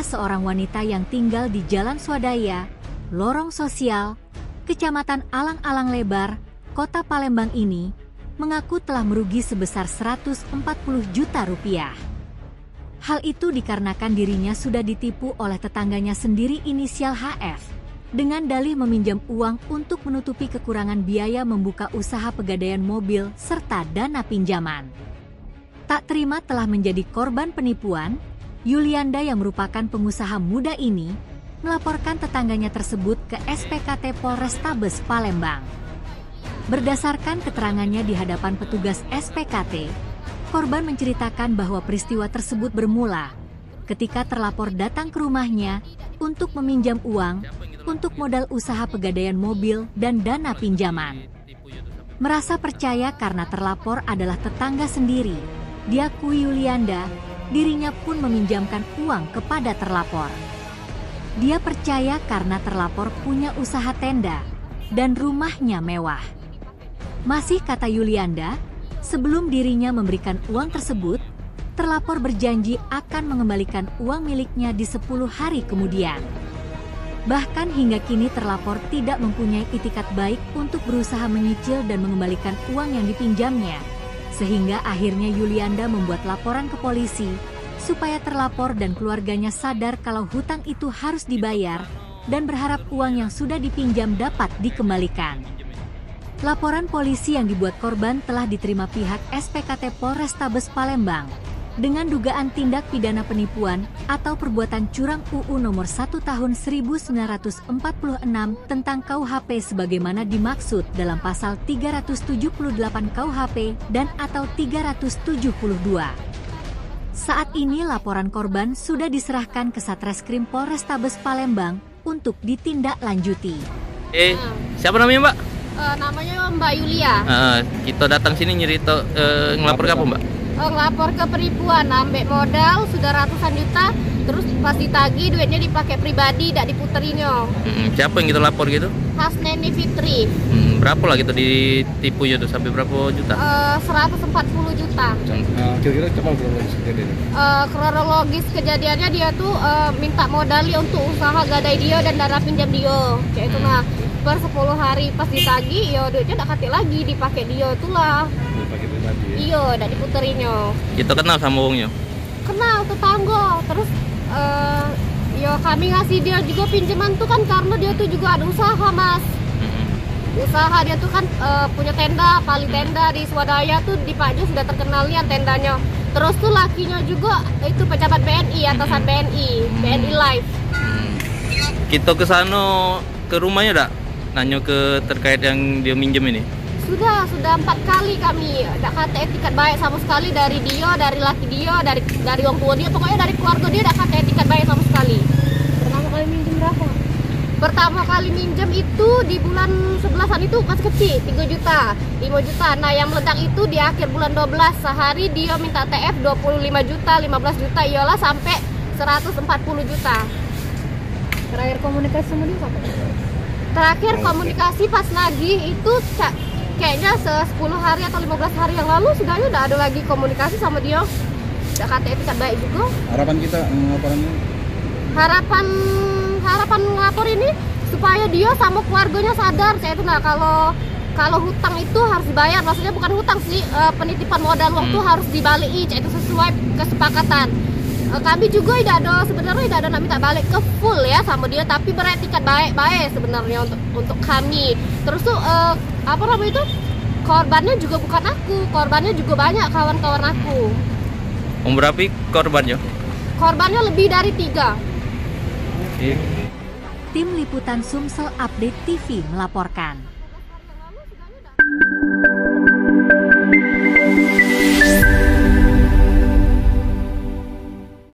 seorang wanita yang tinggal di Jalan Swadaya, Lorong Sosial, Kecamatan Alang-Alang Lebar, Kota Palembang ini, mengaku telah merugi sebesar 140 juta rupiah. Hal itu dikarenakan dirinya sudah ditipu oleh tetangganya sendiri inisial HF, dengan dalih meminjam uang untuk menutupi kekurangan biaya membuka usaha pegadaian mobil serta dana pinjaman. Tak terima telah menjadi korban penipuan, Yulianda yang merupakan pengusaha muda ini melaporkan tetangganya tersebut ke SPKT Polrestabes Palembang. Berdasarkan keterangannya di hadapan petugas SPKT, korban menceritakan bahwa peristiwa tersebut bermula ketika terlapor datang ke rumahnya untuk meminjam uang untuk modal usaha pegadaian mobil dan dana pinjaman. Merasa percaya karena terlapor adalah tetangga sendiri, diakui Yulianda, dirinya pun meminjamkan uang kepada terlapor. Dia percaya karena terlapor punya usaha tenda dan rumahnya mewah. Masih kata Yulianda, sebelum dirinya memberikan uang tersebut, terlapor berjanji akan mengembalikan uang miliknya di 10 hari kemudian. Bahkan hingga kini terlapor tidak mempunyai itikat baik untuk berusaha menyicil dan mengembalikan uang yang dipinjamnya. Sehingga akhirnya Yulianda membuat laporan ke polisi, supaya terlapor dan keluarganya sadar kalau hutang itu harus dibayar, dan berharap uang yang sudah dipinjam dapat dikembalikan. Laporan polisi yang dibuat korban telah diterima pihak SPKT Polrestabes Palembang dengan dugaan tindak pidana penipuan atau perbuatan curang UU nomor 1 tahun 1946 tentang KUHP sebagaimana dimaksud dalam pasal 378 KUHP dan atau 372. Saat ini laporan korban sudah diserahkan ke Satreskrim Polrestabes Palembang untuk ditindaklanjuti. Siapa namanya, Mbak? Namanya Mbak Yulia. Kita datang sini nyerita ngelapor ke apa, Mbak? Ngelapor ke penipuan, ambek modal sudah ratusan juta, terus pas ditagih duitnya dipakai pribadi, tidak diputerinyo. Siapa yang kita lapor gitu? Hasneni Fitri. Berapa lah kita ditipu itu sampai berapa juta? 140 juta. Kira-kira kapan kronologis kejadiannya? Kronologis kejadiannya dia tuh minta modali untuk usaha gadai dia dan dana pinjam dia. Kayak itu nah. Per 10 hari pas ditagih, ya duitnya udah katik lagi dipakai dia itulah. Dipakai pribadi ya? Iya, udah diputerinyo. Kita kenal sama wongnya? Kenal tetangga, terus ya kami ngasih dia juga pinjaman tuh kan karena dia tuh juga ada usaha, Mas. Usaha dia tuh kan punya tenda, Pali Tenda di Swadaya tuh di Pak Jo sudah terkenal nih tendanya. Terus tuh lakinya juga itu pejabat BNI, atasan BNI, BNI Live. Kita ke sana ke rumahnya dak? Nanya ke terkait yang dia minjem ini? Sudah 4 kali kami. Tidak kata etikat baik sama sekali dari dia, dari laki dia, dari orang tua dia, pokoknya dari keluarga dia tidak kata etikat baik sama sekali. Pertama kali minjem berapa? Pertama kali minjem itu di bulan 11-an itu masih kecil, 3 juta, 5 juta. Nah yang meledak itu di akhir bulan 12, sehari dia minta TF 25 juta, 15 juta, iyalah sampai 140 juta. Terakhir komunikasi sama dia kapan? Terakhir komunikasi pas nagih itu kayaknya 10 hari atau 15 hari yang lalu udah ada lagi komunikasi sama dia. Udah KTP kan baik juga. Harapan kita laporannya? Harapan ngelapor ini supaya dia sama keluarganya sadar kayak itu. Nah kalau hutang itu harus dibayar, maksudnya bukan hutang sih, penitipan modal waktu harus dibalik, itu sesuai kesepakatan. Kami juga sebenarnya tidak ada nak minta balik ke full ya sama dia, tapi beretikat baik sebenarnya untuk kami. Terus tuh apa namanya itu, korbannya juga bukan aku, korbannya juga banyak kawan-kawan aku. Berapa korbannya? Korbannya lebih dari 3. Tim Liputan Sumsel Update TV melaporkan.